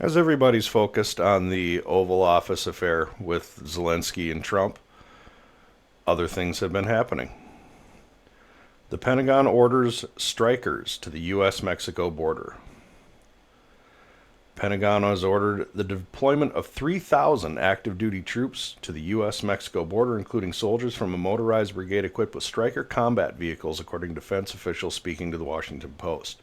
As everybody's focused on the Oval Office affair with Zelensky and Trump, other things have been happening. The Pentagon orders Strykers to the U.S.-Mexico border. Pentagon has ordered the deployment of 3,000 active duty troops to the U.S.-Mexico border, including soldiers from a motorized brigade equipped with Stryker combat vehicles, according to defense officials speaking to the Washington Post.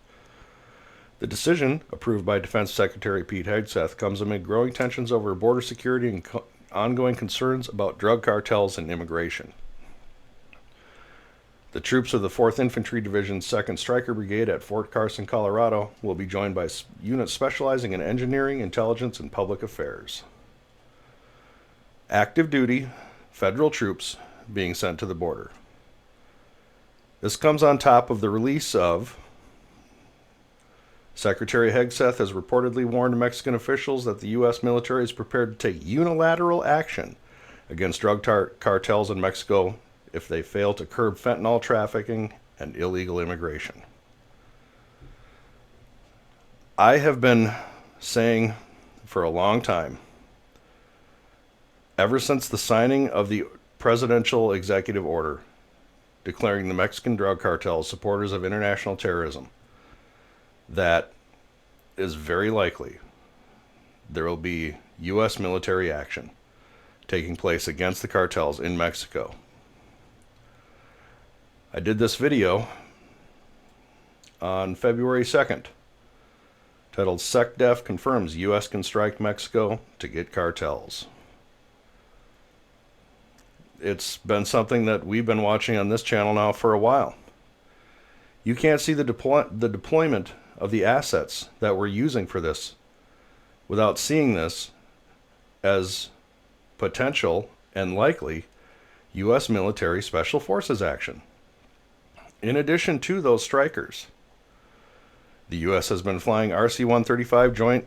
The decision, approved by Defense Secretary Pete Hegseth, comes amid growing tensions over border security and ongoing concerns about drug cartels and immigration. The troops of the 4th Infantry Division, 2nd Stryker Brigade at Fort Carson, Colorado, will be joined by units specializing in engineering, intelligence, and public affairs. Active duty federal troops being sent to the border. This comes on top of the release of Secretary Hegseth has reportedly warned Mexican officials that the U.S. military is prepared to take unilateral action against drug cartels in Mexico if they fail to curb fentanyl trafficking and illegal immigration. I have been saying for a long time, ever since the signing of the presidential executive order declaring the Mexican drug cartels supporters of international terrorism, that is very likely there will be U.S. military action taking place against the cartels in Mexico. I did this video on February 2nd, titled SECDEF Confirms US Can Strike Mexico to Get Cartels. It's been something that we've been watching on this channel now for a while. You can't see the deployment of the assets that we're using for this without seeing this as potential and likely U.S. military special forces action. In addition to those Strykers, the U.S. has been flying RC-135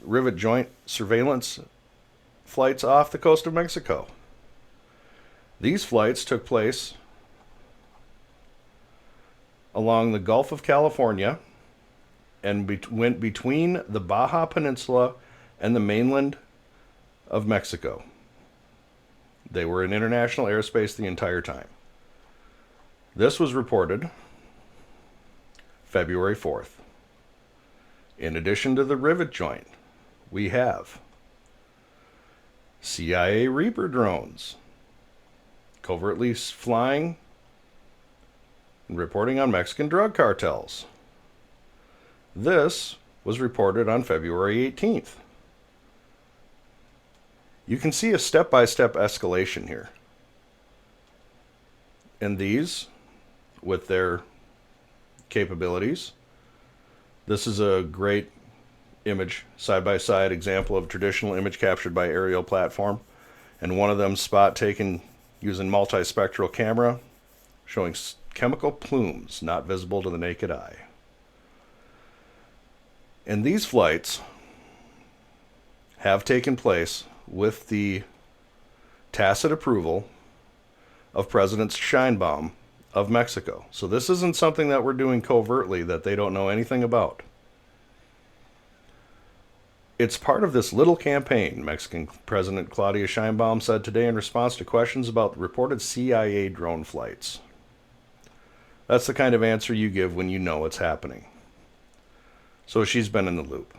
Rivet joint surveillance flights off the coast of Mexico. These flights took place along the Gulf of California and went between the Baja Peninsula and the mainland of Mexico. They were in international airspace the entire time. This was reported February 4th. In addition to the Rivet joint, we have CIA Reaper drones covertly flying and reporting on Mexican drug cartels. This was reported on February 18th. You can see a step-by-step escalation here. And these, with their capabilities, this is a great image, side-by-side example of traditional image captured by aerial platform. And one of them spot taken using multispectral camera, showing chemical plumes not visible to the naked eye. And these flights have taken place with the tacit approval of President Sheinbaum of Mexico. So this isn't something that we're doing covertly that they don't know anything about. It's part of this little campaign, Mexican President Claudia Sheinbaum said today in response to questions about reported CIA drone flights. That's the kind of answer you give when you know what's happening. So she's been in the loop.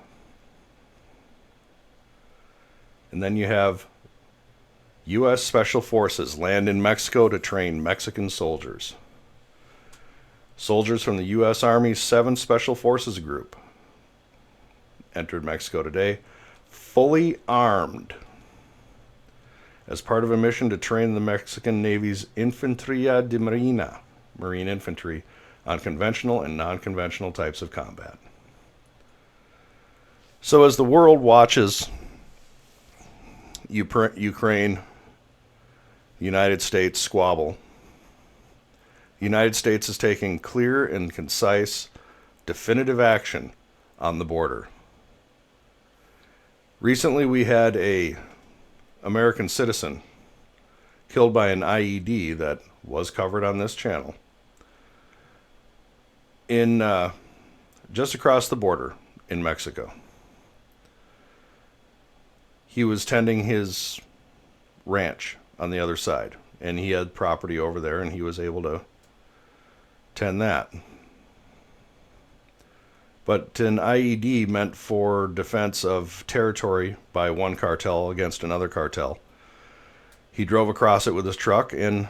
And then you have U.S. Special Forces land in Mexico to train Mexican soldiers. Soldiers from the U.S. Army's 7th Special Forces Group entered Mexico today, fully armed, as part of a mission to train the Mexican Navy's Infanteria de Marina, Marine Infantry, on conventional and non-conventional types of combat. So as the world watches Ukraine, the United States squabble, the United States is taking clear and concise, definitive action on the border. Recently we had an American citizen killed by an IED that was covered on this channel in just across the border in Mexico. he was tending his ranch on the other side, and he had property over there, and he was able to tend that. But an IED meant for defense of territory by one cartel against another cartel. He drove across it with his truck, and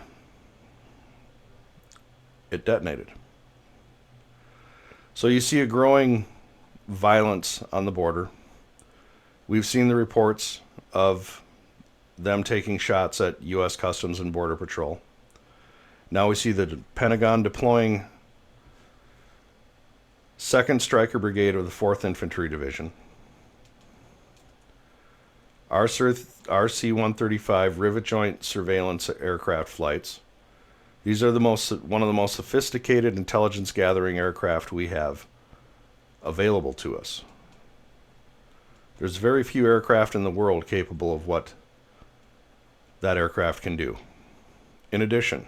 it detonated. So you see a growing violence on the border. We've seen the reports of them taking shots at U.S. Customs and Border Patrol. Now we see the Pentagon deploying 2nd Stryker Brigade of the 4th Infantry Division. Our RC-135 Rivet joint surveillance aircraft flights. These are one of the most sophisticated intelligence gathering aircraft we have available to us. There's very few aircraft in the world capable of what that aircraft can do. In addition,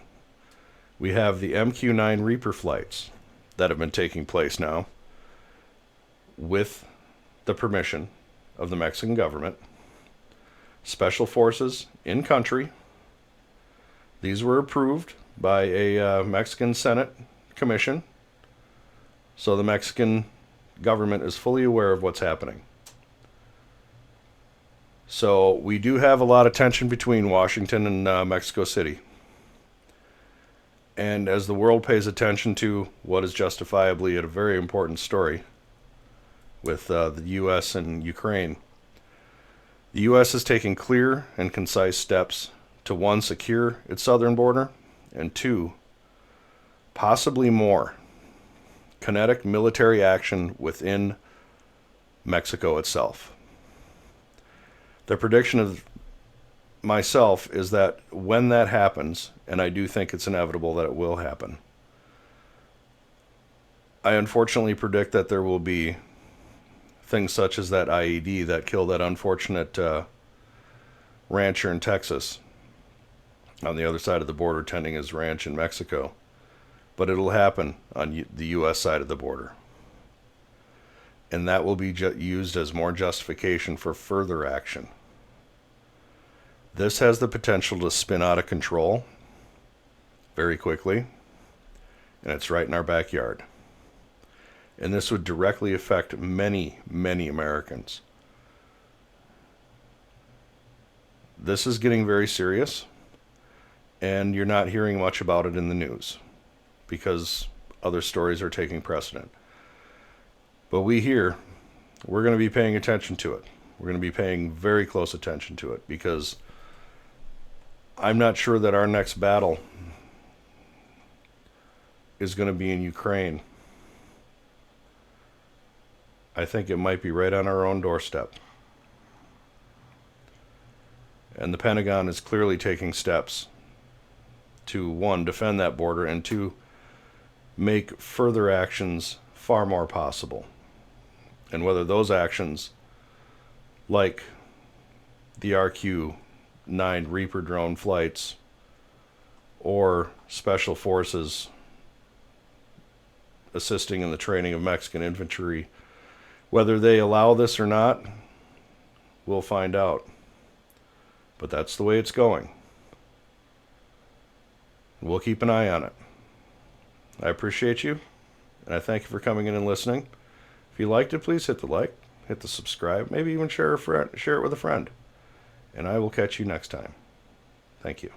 we have the MQ-9 Reaper flights that have been taking place now with the permission of the Mexican government. Special forces in country. These were approved by a Mexican Senate commission, so the Mexican government is fully aware of what's happening. So we do have a lot of tension between Washington and Mexico City. And as the world pays attention to what is justifiably a very important story with the U.S. and Ukraine, the U.S. is taking clear and concise steps to, 1, secure its southern border, and 2, possibly more, kinetic military action within Mexico itself. The prediction of myself is that when that happens, and I do think it's inevitable that it will happen, I unfortunately predict that there will be things such as that IED that killed that unfortunate rancher in Texas on the other side of the border tending his ranch in Mexico. But it'll happen on the U.S. side of the border. And that will be used as more justification for further action. This has the potential to spin out of control very quickly, and it's right in our backyard. And this would directly affect many, many Americans. This is getting very serious, and you're not hearing much about it in the news because other stories are taking precedent. But we're going to be paying attention to it. We're going to be paying very close attention to it because I'm not sure that our next battle is going to be in Ukraine. I think it might be right on our own doorstep. And the Pentagon is clearly taking steps to, 1, defend that border, and 2, make further actions far more possible. And whether those actions, like the RQ-9 Reaper drone flights or special forces assisting in the training of Mexican infantry, whether they allow this or not, we'll find out. But that's the way it's going. We'll keep an eye on it. I appreciate you, and I thank you for coming in and listening. If you liked it, please hit the like, hit the subscribe, maybe even share it with a friend. And I will catch you next time. Thank you.